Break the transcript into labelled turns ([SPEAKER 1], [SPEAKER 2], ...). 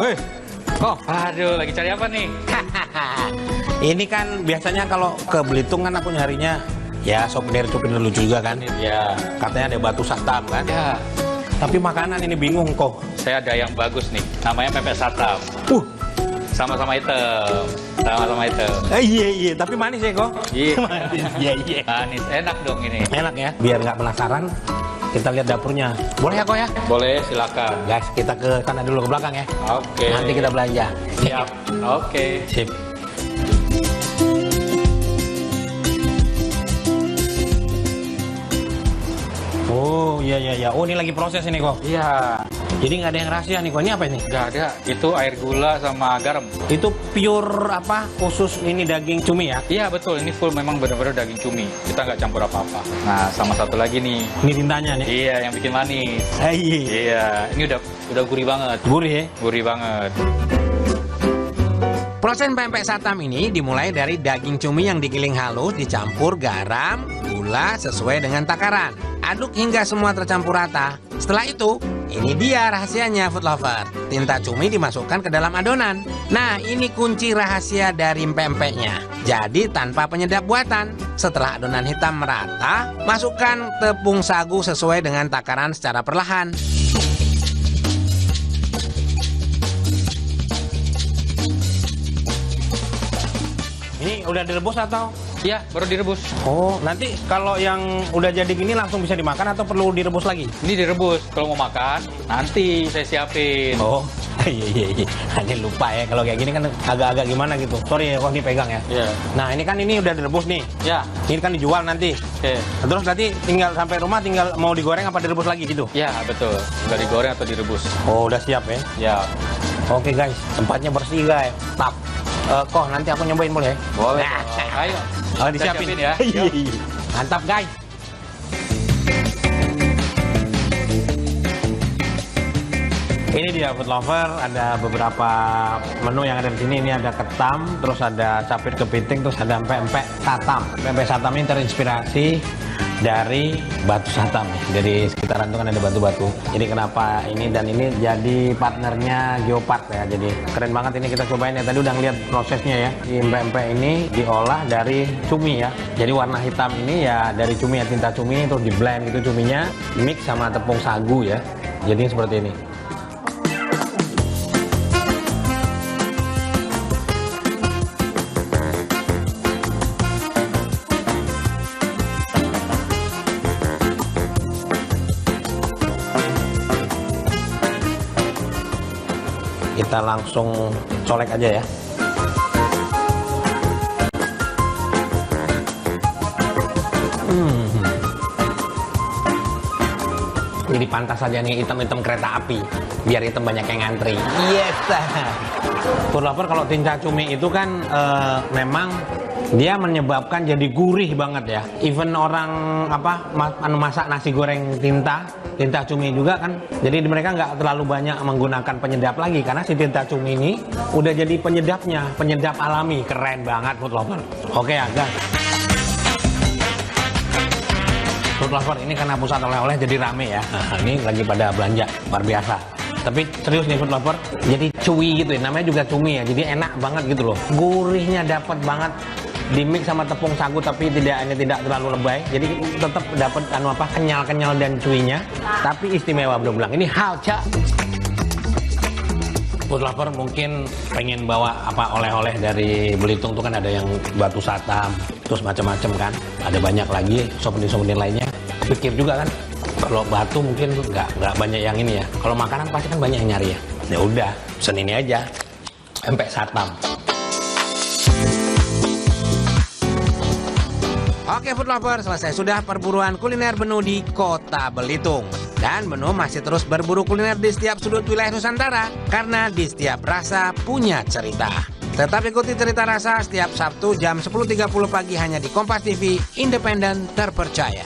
[SPEAKER 1] Woi, kok?
[SPEAKER 2] Aduh, lagi cari apa nih?
[SPEAKER 1] Ini kan biasanya kalau ke Belitung kan aku nyarinya ya souvenir lucu juga kan.
[SPEAKER 2] Ya.
[SPEAKER 1] Katanya ada batu satam kan.
[SPEAKER 2] Ya.
[SPEAKER 1] Tapi makanan ini bingung kok.
[SPEAKER 2] Saya ada yang bagus nih. Namanya pempek satam. Sama-sama hitam. Sama-sama hitam.
[SPEAKER 1] Iya, tapi manis ya kok.
[SPEAKER 2] Iya.
[SPEAKER 1] Manis. Iya.
[SPEAKER 2] Manis. Enak dong ini.
[SPEAKER 1] Enak ya. Biar nggak penasaran, kita lihat dapurnya. Boleh ya kok ya?
[SPEAKER 2] Boleh, silakan.
[SPEAKER 1] Guys, kita ke sana dulu ke belakang ya.
[SPEAKER 2] Oke.
[SPEAKER 1] Nanti kita belanja.
[SPEAKER 2] Siap. Oke.
[SPEAKER 1] Sip. Oh iya. Oh ini lagi proses ini kok.
[SPEAKER 2] Iya.
[SPEAKER 1] Jadi nggak ada yang rahasia nih kok. Ini apa ini?
[SPEAKER 2] Nggak ada. Itu air gula sama garam.
[SPEAKER 1] Itu pure apa? Khusus ini daging cumi ya?
[SPEAKER 2] Iya betul. Ini full memang benar-benar daging cumi. Kita nggak campur apa-apa. Nah, sama satu lagi nih.
[SPEAKER 1] Ini tintanya nih.
[SPEAKER 2] Iya, yang bikin manis.
[SPEAKER 1] Iya.
[SPEAKER 2] Iya. Ini udah gurih banget.
[SPEAKER 1] Gurih ya?
[SPEAKER 2] Gurih banget.
[SPEAKER 1] Proses pempek satam ini dimulai dari daging cumi yang digiling halus dicampur garam, gula sesuai dengan takaran. Aduk hingga semua tercampur rata. Setelah itu, ini dia rahasianya food lover. Tinta cumi dimasukkan ke dalam adonan. Nah, ini kunci rahasia dari pempeknya. Jadi tanpa penyedap buatan. Setelah adonan hitam merata, masukkan tepung sagu sesuai dengan takaran secara perlahan. Ini udah direbus atau?
[SPEAKER 2] Iya, baru direbus.
[SPEAKER 1] Oh, nanti kalau yang udah jadi gini langsung bisa dimakan atau perlu direbus lagi?
[SPEAKER 2] Ini direbus. Kalau mau makan, nanti saya siapin.
[SPEAKER 1] Oh, iya. Hanya lupa ya, kalau kayak gini kan agak-agak gimana gitu. Sorry ya, kok dipegang ya.
[SPEAKER 2] Iya.
[SPEAKER 1] Nah, ini kan ini udah direbus nih.
[SPEAKER 2] Ya.
[SPEAKER 1] Ini kan dijual nanti.
[SPEAKER 2] Oke.
[SPEAKER 1] Terus nanti tinggal sampai rumah tinggal mau digoreng apa direbus lagi gitu?
[SPEAKER 2] Ya, betul. Udah digoreng atau direbus.
[SPEAKER 1] Oh, udah siap ya.
[SPEAKER 2] Ya.
[SPEAKER 1] Oke guys, tempatnya bersih guys. Tap. Kok nanti aku nyobain boleh?
[SPEAKER 2] Boleh.
[SPEAKER 1] Nah.
[SPEAKER 2] Ayo.
[SPEAKER 1] Oh,
[SPEAKER 2] Kita
[SPEAKER 1] disiapin
[SPEAKER 2] siapin ya.
[SPEAKER 1] Iya.
[SPEAKER 2] Yuk.
[SPEAKER 1] Mantap guys. Ini dia food lover, ada beberapa menu yang ada di sini. Ini ada ketam, terus ada capit kepiting, terus ada pempek satam. Pempek satam ini terinspirasi dari batu satam ya. Dari sekitaran itu kan ada batu-batu. Jadi kenapa ini dan ini jadi partnernya Geopark ya. Jadi keren banget ini, kita cobain ya. Tadi udah ngeliat prosesnya ya. Di pempek ini diolah dari cumi ya. Jadi warna hitam ini ya dari cumi ya, tinta cumi, terus di blend gitu cuminya, mix sama tepung sagu ya. Jadi seperti ini. Kita langsung colek aja ya. Jadi pantas saja nih hitam-hitam kereta api, biar hitam banyak yang ngantri. Yes. Food lover, kalau tinta cumi itu kan memang dia menyebabkan jadi gurih banget ya. Even orang masak nasi goreng tinta cumi juga kan. Jadi mereka nggak terlalu banyak menggunakan penyedap lagi karena si tinta cumi ini udah jadi penyedapnya, penyedap alami. Keren banget food lover. Oke ya guys. Food lover ini karena pusat oleh-oleh jadi rame ya. Nah, ini lagi pada belanja luar biasa. Tapi serius nih food lover, jadi cuy gitu ya. Namanya juga cumi ya. Jadi enak banget gitu loh. Gurihnya dapat banget. Di mix sama tepung sagu tapi tidak terlalu lebay. Jadi tetap dapat kenyal-kenyal dan cuinya. Tapi istimewa bener-bener. Ini halca. Food lover mungkin pengen bawa oleh-oleh dari Belitung tuh kan ada yang batu satam, terus macam-macam kan. Ada banyak lagi souvenir-souvenir lainnya. Pikir juga kan, kalau batu mungkin nggak banyak yang ini ya. Kalau makanan pasti kan banyak yang nyari ya. Ya udah, pesen ini aja, pempek satam. Oke food lover, selesai sudah perburuan kuliner menu di Kota Belitung. Dan menu masih terus berburu kuliner di setiap sudut wilayah Nusantara. Karena di setiap rasa punya cerita. Tetap ikuti Cerita Rasa setiap Sabtu jam 10.30 pagi hanya di Kompas TV, independen terpercaya.